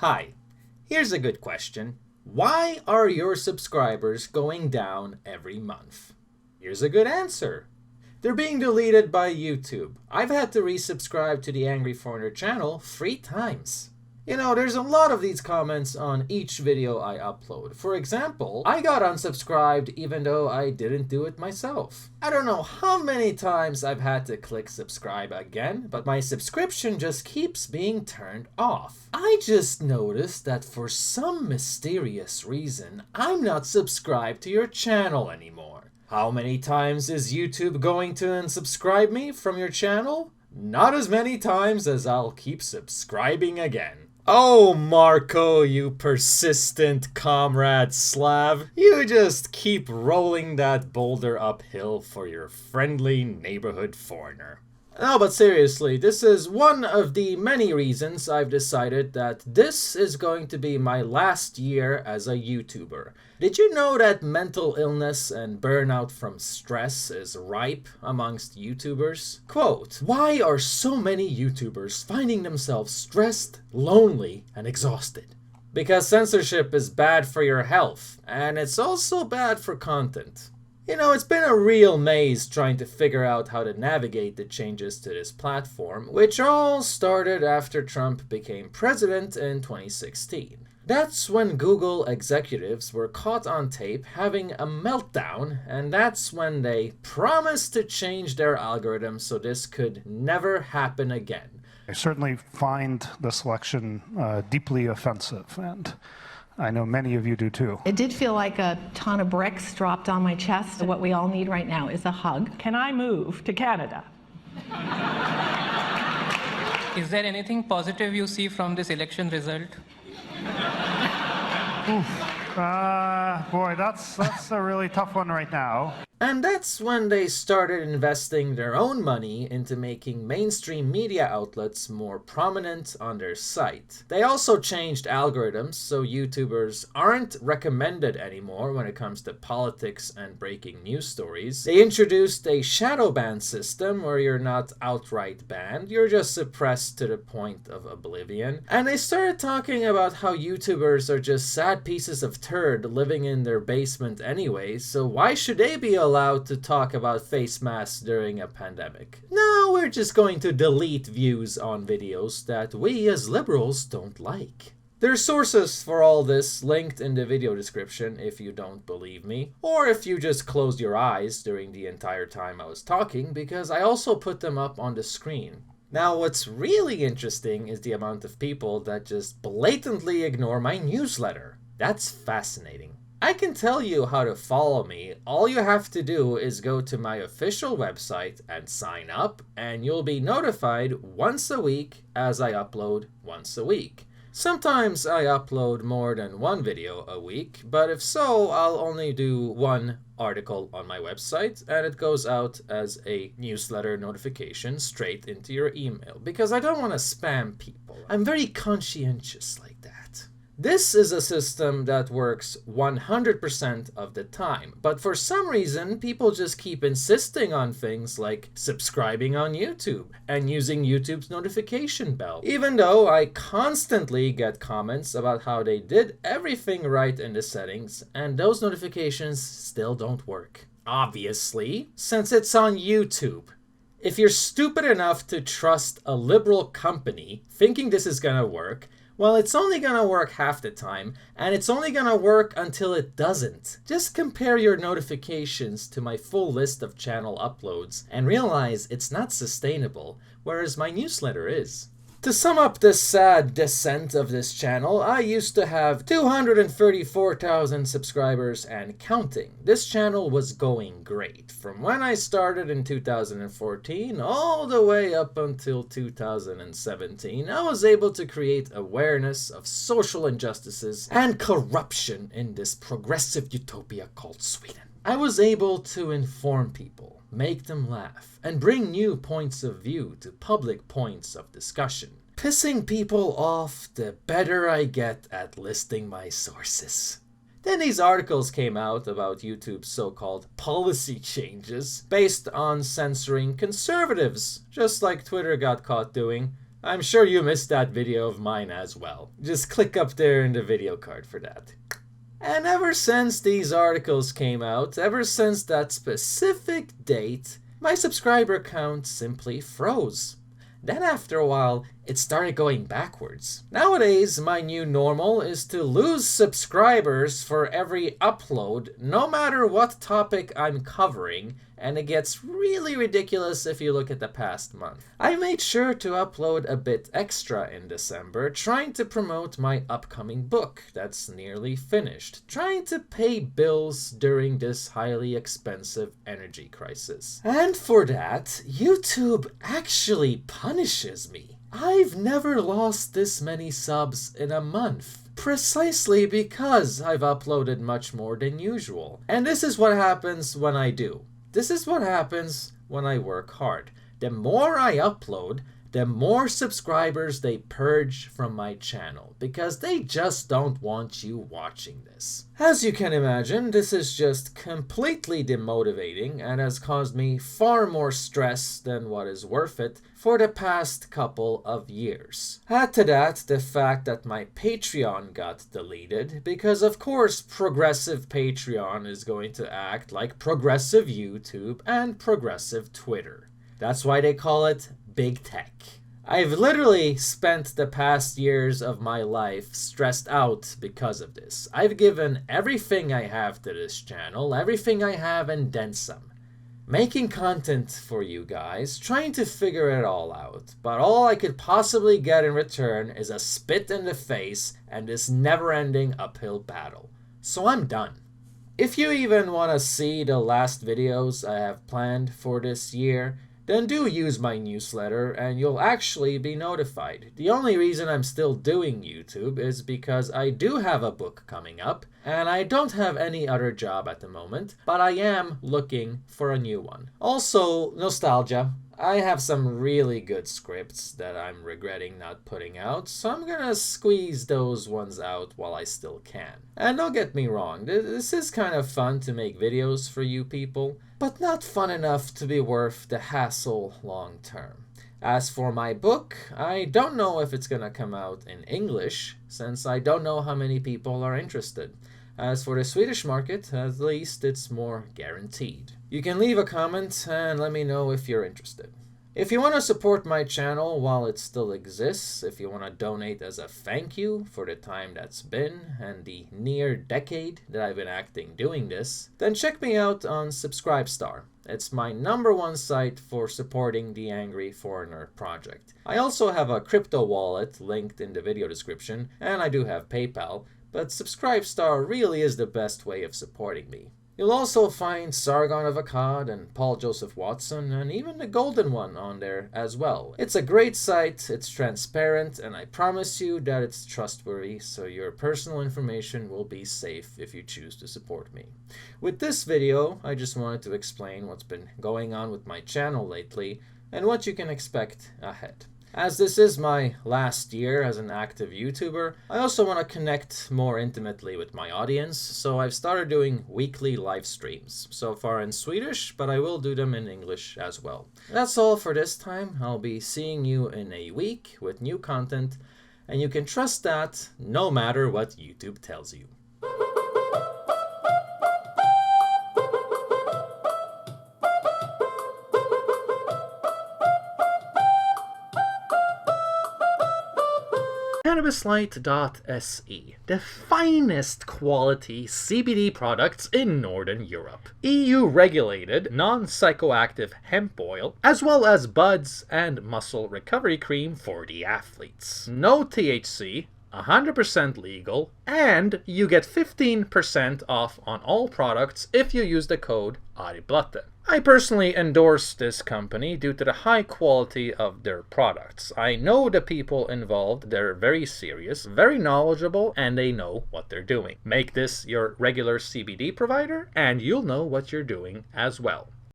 Hi, here's a good question. Why are your subscribers going down every month? Here's a good answer. They're being deleted by YouTube. I've had to resubscribe to the Angry Foreigner channel 3 times. There's a lot of these comments on each video I upload. For example, I got unsubscribed even though I didn't do it myself. I don't know how many times I've had to click subscribe again, but my subscription just keeps being turned off. I just noticed that for some mysterious reason, I'm not subscribed to your channel anymore. How many times is YouTube going to unsubscribe me from your channel? Not as many times as I'll keep subscribing again. Oh, Marco, you persistent comrade Slav. You just keep rolling that boulder uphill for your friendly neighborhood foreigner. No, but seriously, this is one of the many reasons I've decided that this is going to be my last year as a YouTuber. Did you know that mental illness and burnout from stress is ripe amongst YouTubers? Quote, why are so many YouTubers finding themselves stressed, lonely, and exhausted? Because censorship is bad for your health, and it's also bad for content. It's been a real maze trying to figure out how to navigate the changes to this platform, which all started after Trump became president in 2016. That's when Google executives were caught on tape having a meltdown, and that's when they promised to change their algorithm so this could never happen again. I certainly find the selection deeply offensive, and I know many of you do too. It did feel like a ton of bricks dropped on my chest. What we all need right now is a hug. Can I move to Canada? Is there anything positive you see from this election result? Boy, that's a really tough one right now. And that's when they started investing their own money into making mainstream media outlets more prominent on their site. They also changed algorithms so YouTubers aren't recommended anymore when it comes to politics and breaking news stories. They introduced a shadow ban system where you're not outright banned, you're just suppressed to the point of oblivion. And they started talking about how YouTubers are just sad pieces of turd living in their basement anyway, so why should they be allowed to talk about face masks during a pandemic? No, we're just going to delete views on videos that we as liberals don't like. There's sources for all this linked in the video description if you don't believe me, or if you just closed your eyes during the entire time I was talking, because I also put them up on the screen. Now, what's really interesting is the amount of people that just blatantly ignore my newsletter. That's fascinating. I can tell you how to follow me. All you have to do is go to my official website and sign up, and you'll be notified once a week as I upload once a week. Sometimes I upload more than one video a week, but if so, I'll only do one article on my website, and it goes out as a newsletter notification straight into your email, because I don't want to spam people. I'm very conscientious like that. This is a system that works 100% of the time, but for some reason, people just keep insisting on things like subscribing on YouTube and using YouTube's notification bell, even though I constantly get comments about how they did everything right in the settings and those notifications still don't work. Obviously, since it's on YouTube. If you're stupid enough to trust a liberal company thinking this is gonna work, well, it's only gonna work half the time, and it's only gonna work until it doesn't. Just compare your notifications to my full list of channel uploads and realize it's not sustainable, whereas my newsletter is. To sum up this sad descent of this channel, I used to have 234,000 subscribers and counting. This channel was going great. From when I started in 2014 all the way up until 2017, I was able to create awareness of social injustices and corruption in this progressive utopia called Sweden. I was able to inform people, make them laugh, and bring new points of view to public points of discussion. Pissing people off the better I get at listing my sources. Then these articles came out about YouTube's so-called policy changes based on censoring conservatives, just like Twitter got caught doing. I'm sure you missed that video of mine as well. Just click up there in the video card for that. And ever since these articles came out, ever since that specific date, my subscriber count simply froze. Then after a while, it started going backwards. Nowadays, my new normal is to lose subscribers for every upload, no matter what topic I'm covering, and it gets really ridiculous if you look at the past month. I made sure to upload a bit extra in December, trying to promote my upcoming book that's nearly finished, trying to pay bills during this highly expensive energy crisis. And for that, YouTube actually punishes me. I've never lost this many subs in a month, precisely because I've uploaded much more than usual. And this is what happens when I do. This is what happens when I work hard. The more I upload, the more subscribers they purge from my channel, because they just don't want you watching this. As you can imagine, this is just completely demotivating and has caused me far more stress than what is worth it for the past couple of years. Add to that the fact that my Patreon got deleted, because of course progressive Patreon is going to act like progressive YouTube and progressive Twitter. That's why they call it Big Tech. I've literally spent the past years of my life stressed out because of this. I've given everything I have to this channel, everything I have and then some. Making content for you guys, trying to figure it all out, but all I could possibly get in return is a spit in the face and this never-ending uphill battle. So I'm done. If you even want to see the last videos I have planned for this year, then do use my newsletter and you'll actually be notified. The only reason I'm still doing YouTube is because I do have a book coming up and I don't have any other job at the moment, but I am looking for a new one. Also, nostalgia. I have some really good scripts that I'm regretting not putting out, so I'm gonna squeeze those ones out while I still can. And don't get me wrong, this is kind of fun to make videos for you people, but not fun enough to be worth the hassle long term. As for my book, I don't know if it's gonna come out in English, since I don't know how many people are interested. As for the Swedish market, at least it's more guaranteed. You can leave a comment and let me know if you're interested. If you want to support my channel while it still exists, if you want to donate as a thank you for the time that's been and the near decade that I've been doing this, then check me out on Subscribestar. It's my #1 site for supporting the Angry Foreigner project. I also have a crypto wallet linked in the video description, and I do have PayPal, but Subscribestar really is the best way of supporting me. You'll also find Sargon of Akkad and Paul Joseph Watson and even the Golden One on there as well. It's a great site, it's transparent, and I promise you that it's trustworthy, so your personal information will be safe if you choose to support me. With this video, I just wanted to explain what's been going on with my channel lately and what you can expect ahead. As this is my last year as an active YouTuber, I also want to connect more intimately with my audience, so I've started doing weekly live streams, so far in Swedish, but I will do them in English as well. That's all for this time. I'll be seeing you in a week with new content, and you can trust that no matter what YouTube tells you. CannabisLight.se, the finest quality CBD products in Northern Europe. EU-regulated, non-psychoactive hemp oil, as well as buds and muscle recovery cream for the athletes. No THC, 100% legal, and you get 15% off on all products if you use the code ARIBLATTE. I personally endorse this company due to the high quality of their products. I know the people involved, they're very serious, very knowledgeable, and they know what they're doing. Make this your regular CBD provider, and you'll know what you're doing as well.